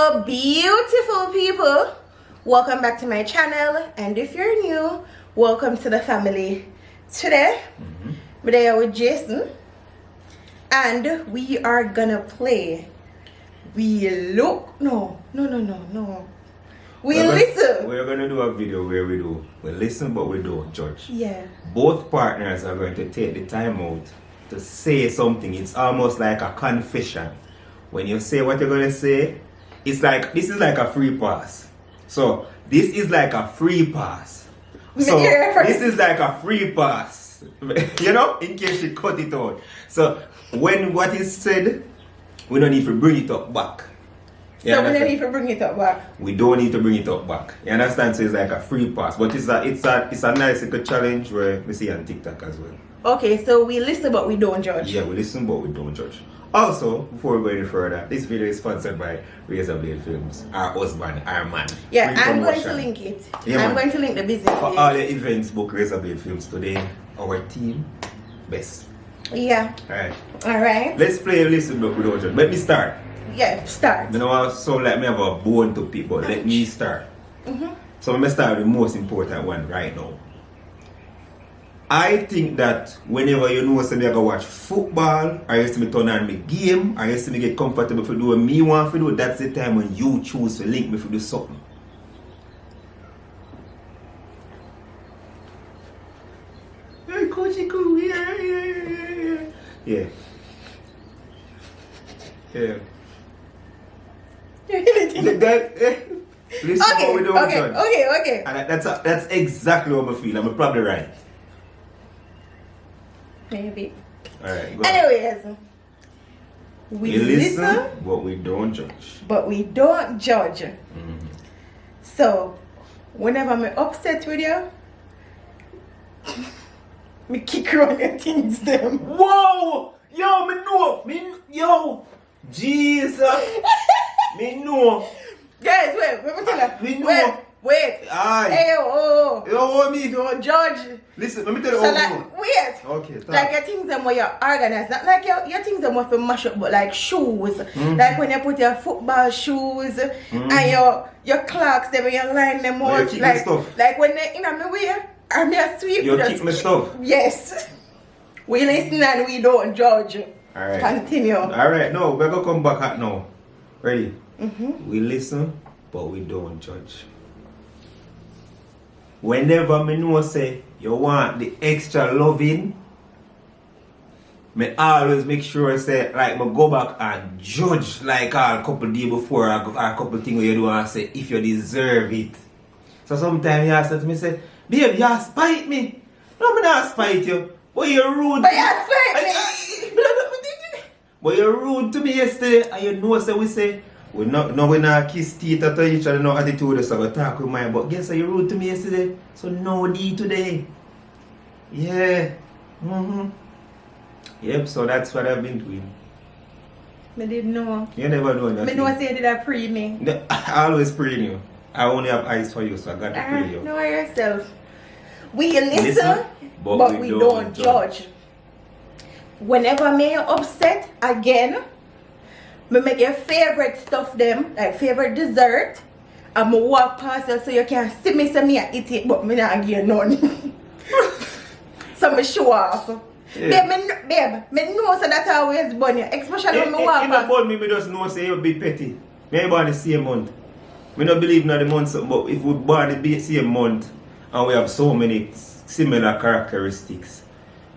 Hello beautiful people, welcome back to my channel, and if you're new, welcome to the family. Today we're here with Jason and we are gonna play we're gonna do a video where we listen but we don't judge. Yeah, both partners are going to take the time out to say something. It's almost like a confession. When you say what you're gonna say, it's like this is like a free pass. So this is like a free pass. So this is like a free pass. You know, in case you cut it out. So when what is said, we don't need to bring it up back. So we don't need to bring it up back. We don't need to bring it up back. You understand? So it's like a free pass. But it's a nice little challenge where we see on TikTok as well. Okay, so we listen but we don't judge. Yeah, we listen but we don't judge. Also, before we go any further, this video is sponsored by Razor Blade Films, our husband, our man. Yeah, I'm going to link it. Yeah, I'm going to link the business for page. all the events, book Razor Blade Films today. Our team, best. Yeah. Alright. Let's play a listen but we don't judge. Let me start. Yeah, start. You know, I sound like me have a bone to pick, but let me start. So let me start with the most important one right now. I think that whenever you know somebody go watch football, or you see me turn on my game, or you see me get comfortable for doing me want to do, that's the time when you choose to link me for do something. Hey, coachy cool, yeah. Listen what we don't judge. Okay. And that's exactly what I feel. I'm probably right. Maybe. Alright, go Anyways, we listen but we don't judge. But we don't judge. So, whenever I'm upset with you, me kick around your things them. Whoa! Yo, yo! Jesus! Me know! Guys, wait, let me tell you. Me know! Wait. Aye. Hey, oh. You know me? Don't judge. Listen, let me tell you So like, wait. Okay, stop. Like your things them where you're organized. Not like your things them where you mash up, but like shoes. Like when you put your football shoes and your clocks them when you line them Oh, out. you Like, stuff. like when they in my way, I'm a sweep. You keep my stuff. Yes. We listen and we don't judge. Alright. Continue. Alright, no, we're gonna come back at now. Ready? We listen, but we don't judge. Whenever me know say you want the extra loving, me always make sure say like me go back and judge like a couple days before or a couple things where you do and say if you deserve it. So sometimes you ask me say, babe, you spite me. No, me not spite you. But you're rude. But you spite me. But you're rude to me yesterday and you know say we say we not kiss teeth at each other, no attitude, so we talk with mine. But guess what, you rude to me yesterday, so no D today. Yeah. Yep, so that's what I've been doing. I didn't know. You never know that. I know I said did I pre me. I always pray you. I only have eyes for you, so I got to pray you. Know yourself. We listen but we don't judge. Whenever me upset again, me make your favorite stuff them, like favorite dessert, and me walk past you so you can see me say me I eat it, but me not give you none. So me show off. Yeah. Babe, me know so that always burn you, especially when me walk in past. the me just know say you're a bit petty. Me born the same month. Me don't believe in the month, but if we born the same month and we have so many similar characteristics,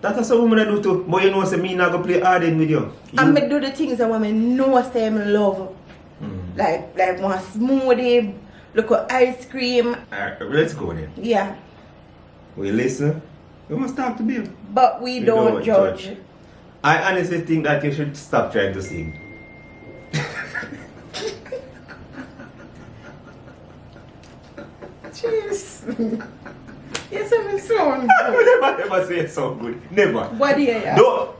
that's what women do too. But you know say me not go play harden with you. And me do the things that me know say me love. Like one smoothie, look at ice cream. Alright, let's go then. Yeah. We listen. We must talk to them. But we don't judge. I honestly think that you should stop trying to sing. Cheers. Yes, I'm son. Never say it so good. Never. What do you have? No.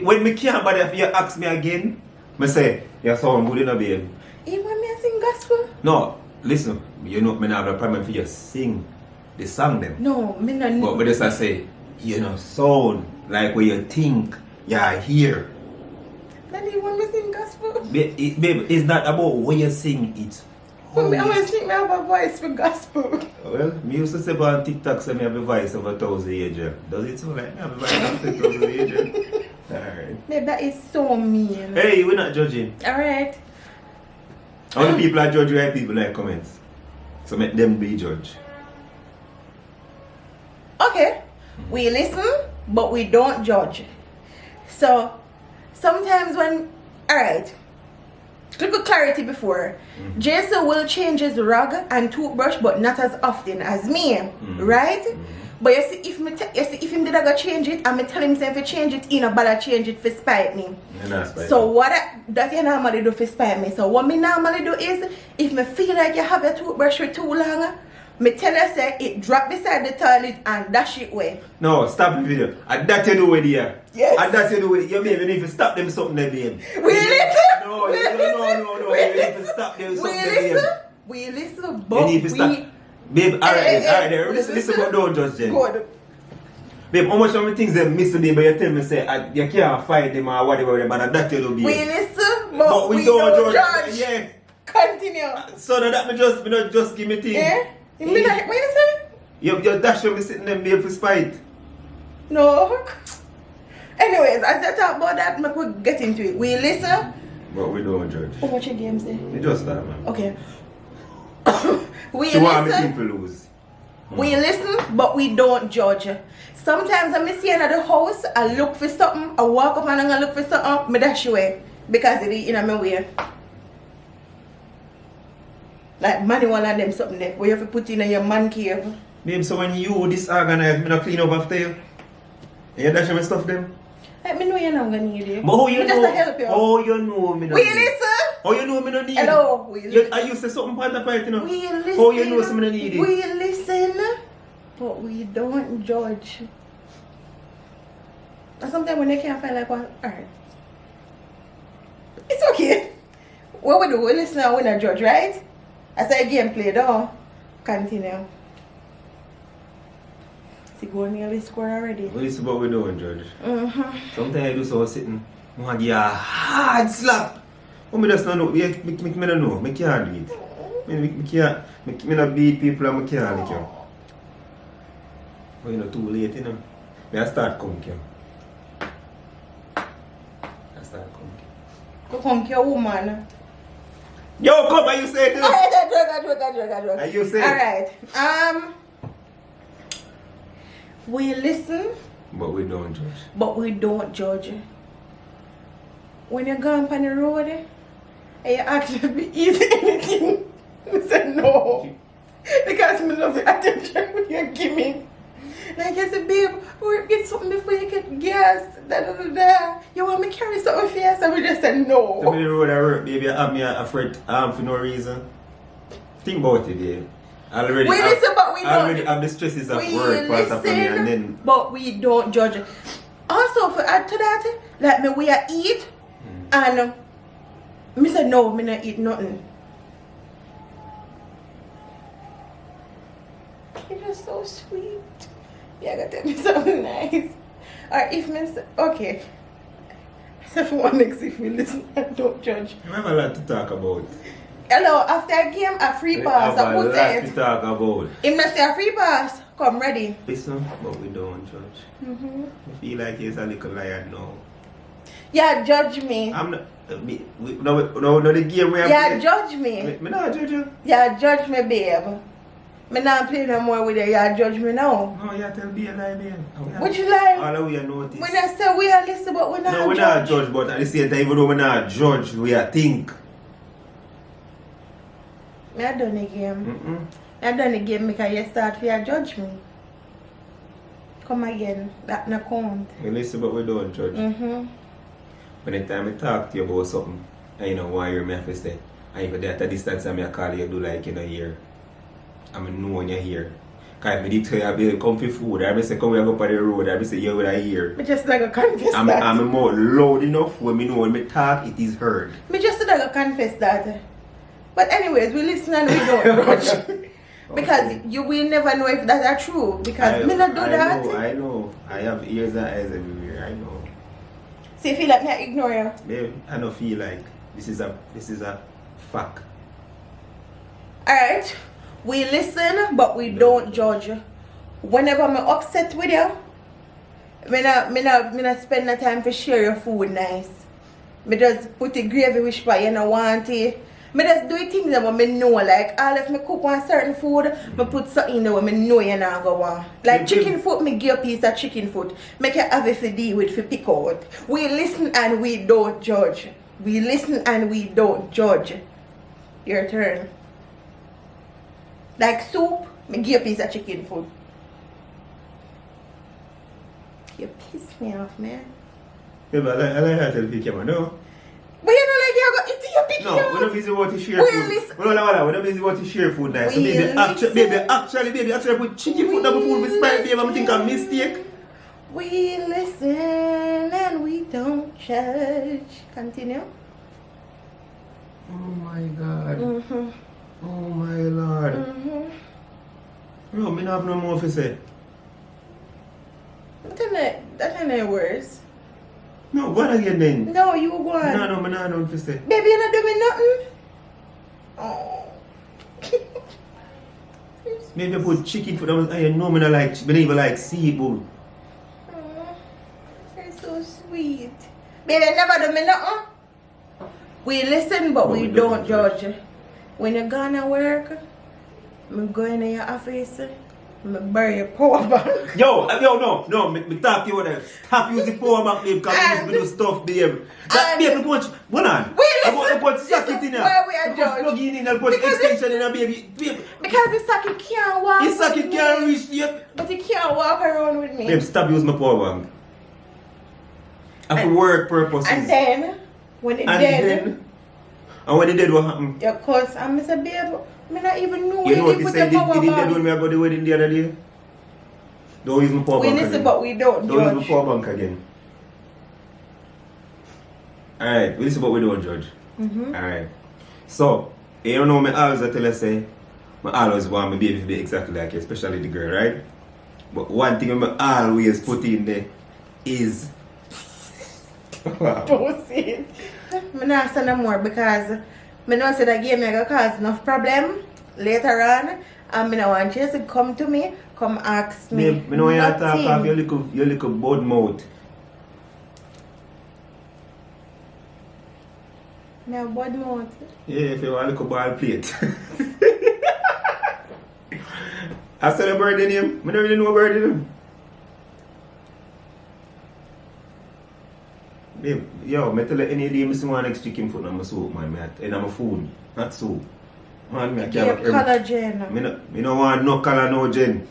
When me can't bother if you ask me again, me say, you sound good enough, babe. You want me to sing gospel? No, listen, you know, me not have a problem for you sing the song them. No, me not. But just I say, you know, sound like what you think, you hear. Not even when we sing gospel. Babe, it's not about when you sing it. When I want to sing, I have a voice for gospel. Well, me used to say on TikTok, say me have a voice of 1,000 angels. Does it sound like me have a voice of 1,000 angels? Alright. Babe, that is so mean. Hey, we're not judging. Alright. How many people are judging right people like comments? So make them be judged. Okay. We listen, but we don't judge. So, sometimes when... Alright. Little clarity before. Jason will change his rug and toothbrush, but not as often as me. Right? But you see, if him did I go change it, and me tell him say if he change it, he no bother change it for spite me. So what that you normally do for spite me. So what me normally do is, if me feel like you have your toothbrush for too long, me tell you say it drop beside the toilet and dash it away. No, stop the video. And that you do with here. Yes. And that you do with you even if you stop them something there, babe. We listen. No, no. You need to stop them something there. We listen, but you need to stop. Babe, alright, listen, but don't judge them. Good. Babe, how much of the things they miss me, but you tell me say you can't fight them or whatever, but that you do, babe. We listen, but we don't judge. Yeah. Continue. So that me not just give me things. Yeah? You mean like, what you say? You dash me sitting there, babe, for spite. No. Anyways, as I talk about that, we could get into it. We listen. But we don't judge. How much your game say? You just that, man. Okay. We she want me listen. people lose. We listen, but we don't judge. Sometimes I see another house, I look for something, I walk up and I look for something, I dash away. Because it is in my way. Like manual and them something there, where you have to put in your man cave. Babe, so when you disorganize, me not clean up after you? And you dash my stuff them? Let me know you're not gonna need it. But how you know? Just to help you. How you know me not We need? listen. How you know me not need? Hello. We listen. Are you say something part of it, you know? We listen. How you know something need it? We listen, but we don't judge. And sometimes when they can't find like one, alright. It's okay. What we do, we listen and we not judge, right? I say gameplay though. Continue. See, go nearly score already. Well, this is what we doing, Judge. Sometimes I do so sitting, I want to give you a hard slap. But I just don't know. I don't know. I can't do it. I not beat people and I can't lick you. But you know, too late, you know. I start coming here. Go come your woman. Yo, come, are you saying this? I joke. Are you saying? Alright. We listen, but we don't judge. But we don't judge. When you're going on the road and you ask me to eat anything, I say no. Because I love the attention you give me. Like I said, babe, we'll get something before you get gas. You want me to carry something for you? So we just said no. Tell me the road I work, baby. I have me a freight for no reason. Think about it, babe. I already have the stresses of work part of me and then. But we don't judge. Also, for add to that, like me we eat and me say no, me not eat nothing. You're just so sweet. Yeah, gotta tell me something nice. Or if me say, okay. So for one next, if we listen and don't judge. I have a lot to talk about. Hello, after a game, a free pass. I have a lot to talk about. If not say a free pass, come ready. Listen, but we don't judge. I feel like it's a little liar now. Yeah, judge me. I'm not. No, the game we have. Yeah, judge me. Me not judge you. Yeah, judge me, babe. Me not play no more with you. Yeah, judge me now. No, you tell me a lie, babe. What you lie? All of we are notice. When I say we are listen, but we not judge. No, we not judge, but at the same time, even though we not judge, we are think. I done the game. I done the game because you start to judge me. Come again. That no count. We listen, but we don't judge. When the time I talk to you about something, and you know why you're me have to say, and if you're at a distance and I call you, do like you know here. I know when you're here. Because if I did tell you I be come for food, I say come we go up on the road, I say you will hear. Me just like a confess that. I'm more loud enough when me know when me talk it is heard. Me just like a confess that. But anyways, we listen and we don't judge. Because you will never know if that are true. Because me not do that. I know. I have ears and eyes everywhere. I know. So you feel like me I ignore you? Babe, I don't feel like this is a fact. Alright. We listen but we don't judge. Whenever I'm upset with you, me not spend the time to share your food nice. Me just put the gravy which part you don't want it. Me just do things that me know, like all if me cook one certain food, me put something there me know you not go want. Like chicken foot, me give a piece of chicken foot. Make you have it to deal with to pick out. We listen and we don't judge. We listen and we don't judge. Your turn. Like soup, me give a piece of chicken foot. You piss me off, man. Yeah, but I like how to tell camera, no? But you know, like you go into your picky. No, we're not busy about to share food. We're not busy about to share food now. So baby, actually put chicken food on my food with spice, baby. I think I'm mistake. We listen and we don't judge. Continue. Oh my God. Mm-hmm. Oh my Lord. Mm-hmm. Bro, me not have no more to say. That ain't worse. No, what again then? No, you go on. No, me not know what to say. Baby, you're not doing nothing? Oh. Maybe I put chicken food on. I know me not like, me not even like seafood. Oh, you're so sweet. Baby, never do me nothing. We listen, but we don't judge. When you're gonna work, I'm going to your office, I'm bury your power bank. Yo, no, me talk to you there. Stop using power bank, babe, because we do stuff, babe. That babe, go on. I put socket in there. Why we are judge? Plug in and put extension in there, baby. Because the socket can't walk. The socket can't reach yet. But it can't walk around with me. Babe, stop using my power bank. And for work purposes. And then, when it dead. And when it dead, what happened? Of course, I miss a babe. I not even know you know where what they they put said, the power did it dead bank. when we got the wedding the other day? Don't use my power bank We listen, again. but we don't Don't use my judge. power bank again. Alright, we listen, but we don't judge. Alright. So, you know me always tell you say, I always want my baby to be exactly like you, especially the girl, right? But one thing I always put in there is Don't say it. I'm not saying no more because I know say that game may cause enough problem later on, and I don't want you to come to me, come ask me. I know you talk off your little bud mouth. Now bud mouth. Yeah, if you want a little ball plate. I said a birthday name. I don't really know a birthday name. Babe, yo, I tell you any day I want next chicken foot on my soup, man. And I'm a food, not soup. Man, I can't Give collagen. I don't want no color, no gen.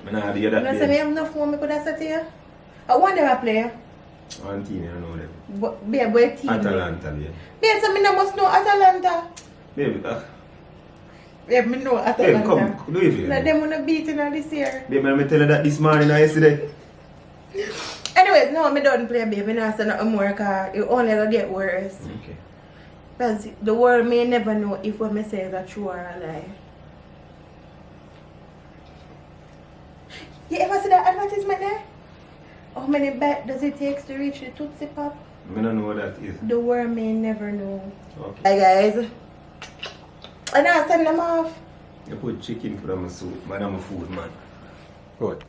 I don't do that. You say I have enough phone I could have said to you? I wonder I play. One team, I don't know them. Babe, what team? Atalanta, yeah. Babe, so I must know Atalanta. Babe, Babe, I know Atalanta. babe, come, do it for you. Like them wanna beat in this year. Babe, let me tell you that this morning or yesterday. Anyways, no, I don't play, baby. I don't say nothing more because it only gonna get worse. Okay. Because the world may never know if what I say is a true or a lie. You ever see that advertisement there? How many bites does it take to reach the Tootsie Pop? I don't know what that is. The world may never know. Okay. Hi guys. And I send them off. You put chicken for my soup, man, I'm a food man. Good.